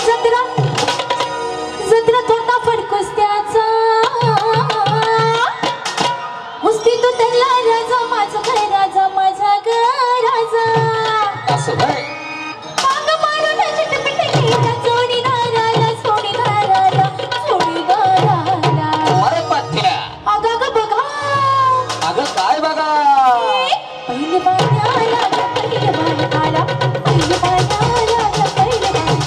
जत्रा जत्रा तोंडा फडकूस त्याचा मुस्ती तू त्यांना राजा माझा काय राजा माझा ग राजा असं काय माग मारून चिटपिट केला जोडीदाराला जोडीदाराला जोडीदाराला अरे पत्त्या अगं ग बघा अगं काय बघा पहिले बाळाला पहिले बाळाला पहिले बाळाला पहिले बाळाला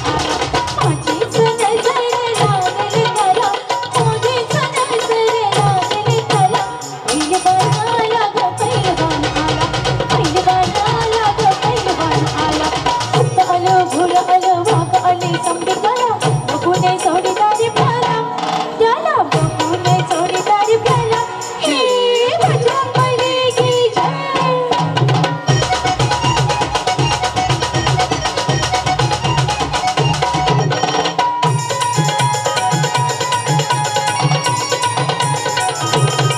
माझीच नजर लागली त्याला माझीच नजर लागली त्याला पहिले बाळाला पहिले बाळाला पहिले बाळाला पहिले बाळाला फक्त आलं भोर आलं वाघ आले संगीताला बघून जोडीदारी प्याला त्याला बघून जोडीदारी प्याला हे माझ्या मलिकी जय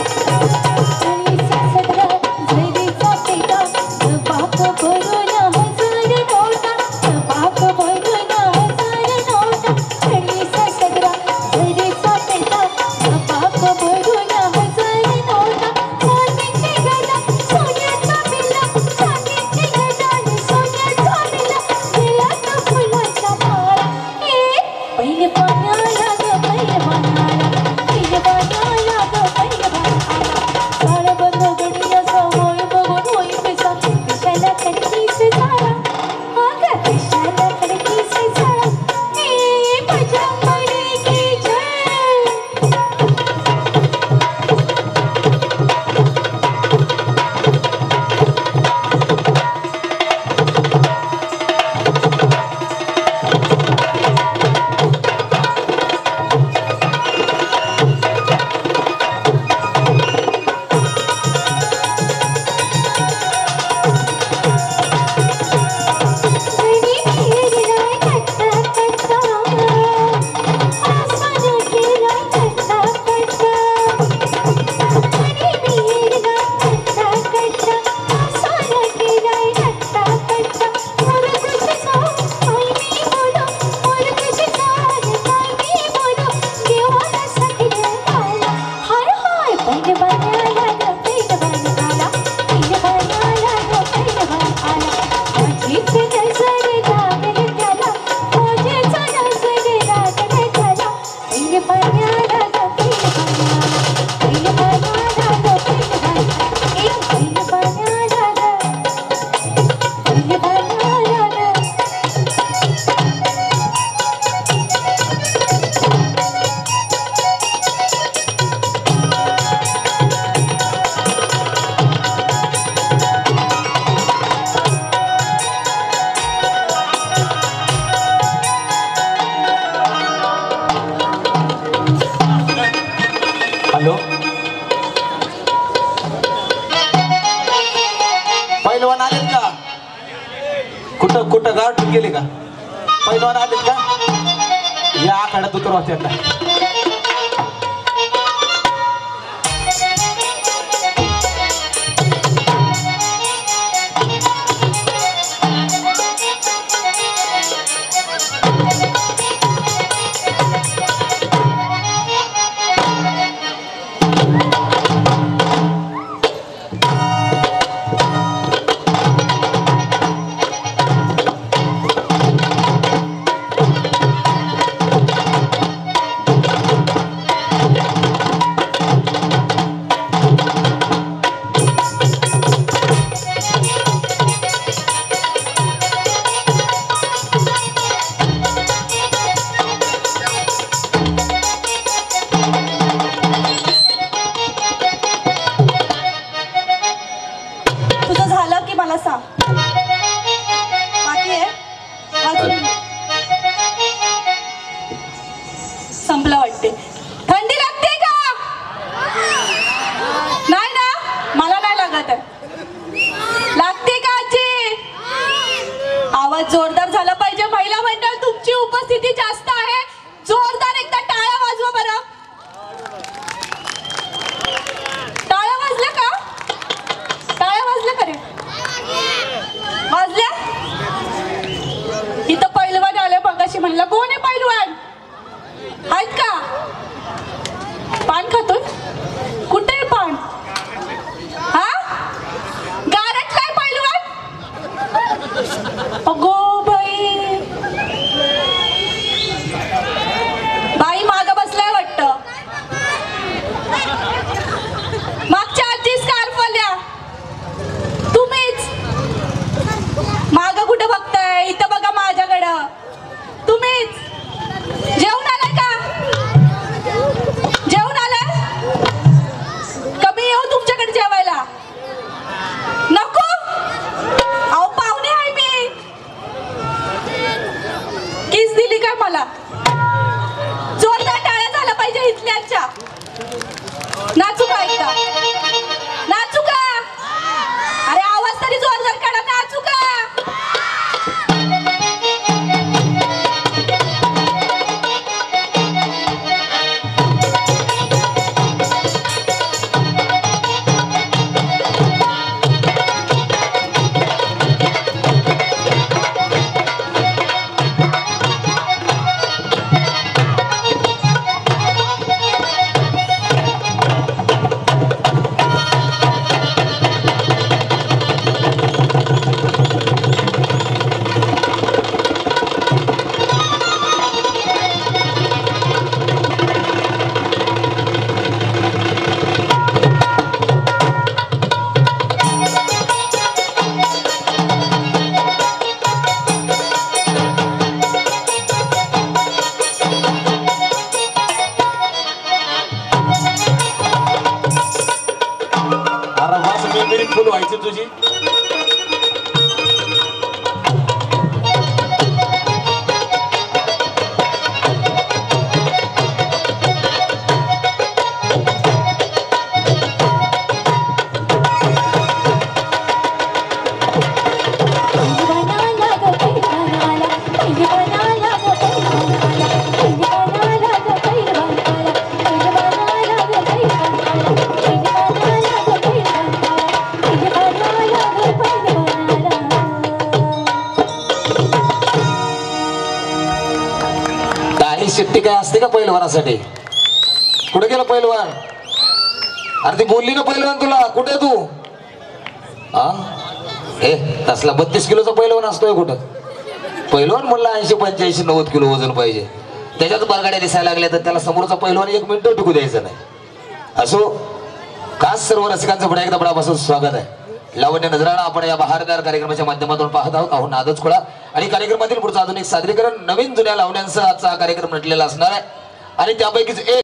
आणि सासरा झैरीचा पेटा बाप भरून हजार नोटा बाप भरून हजार नोटा आणि सासरा झैरीचा पेटा बाप भरून हजार नोटा सांगितले गदा सोन्याचा बिल्ला सांगितले गदा सोन्याचा बिल्ला दिलात फुलाचा माळा पहिले पाण्याला ग पहिले पाण्याला पहिले पाण्याला ग पहिले पाण्याला साळ बंद गडियाचा होय बघून होय पिसा पिशाला खडकीस झाला अगं पिशाला खडकीस झाला माझ्या मलिकी जय आणि फिरलाय कट्टा कट्टा आसमान केलाय कट्टा कट्टा आणि फिरलाय कट्टा कट्टा आसमान केलाय कट्टा कट्टा मोर कशाचा काय मी बोलो मोर कशाचा काय मी बोलो देवाला सगळं आला हाय हाय पहिले बाळाला ग पहिले बाळाला पहिले बाळाला ग पहिले बाळाला माझीच नजर लागली त्याला माझीच नजर लागली त्याला पहिले बाळाला ग पहिले बाळाला पहिले बाळाला ग पहिले बाळाला पहिले बाळाला ग पहिले बाळाला ग हॅलो पैलवान आलेत का कुठं कुठं गाठ गेले का पैलवान आलेत का या आखाड्यात उतरवा त्यांना मला. जोरदार टाळ्या झाला पाहिजे इथल्याच्या. नाचू का एकदा? नाचू का? अरे आवाज तरी जोरदार काढा. नाचू का? फुल व्हायची तुझी. शिट्टी काय असते का पहिलवानासाठी? कुठे गेला पहिलवान? अरे ती बोलली ना पहिलवान तुला. कुठे तू? हा ए तसला 32 किलोचा पहिलवान असतोय कुठं? पहिलवान म्हणला 80-85-90 किलो वजन पाहिजे. त्याच्यात बरगाड्या दिसायला लागल्या तर त्याला समोरचा पहिलवान 1 मिनिट टिकू द्यायचं नाही. असो खास सर्व रसिकांचं पुन्हा एकदा बडापासून स्वागत आहे. लावण्य नजराणा आपण या बहारदार कार्यक्रमाच्या माध्यमातून पाहत आहोत. नादच खोळा आणि कार्यक्रमातील पुढचं आधुनिक सादरीकरण नवीन जुन्या लावण्यांचा आजचा हा कार्यक्रम नटलेला असणार आहे आणि त्यापैकीच एक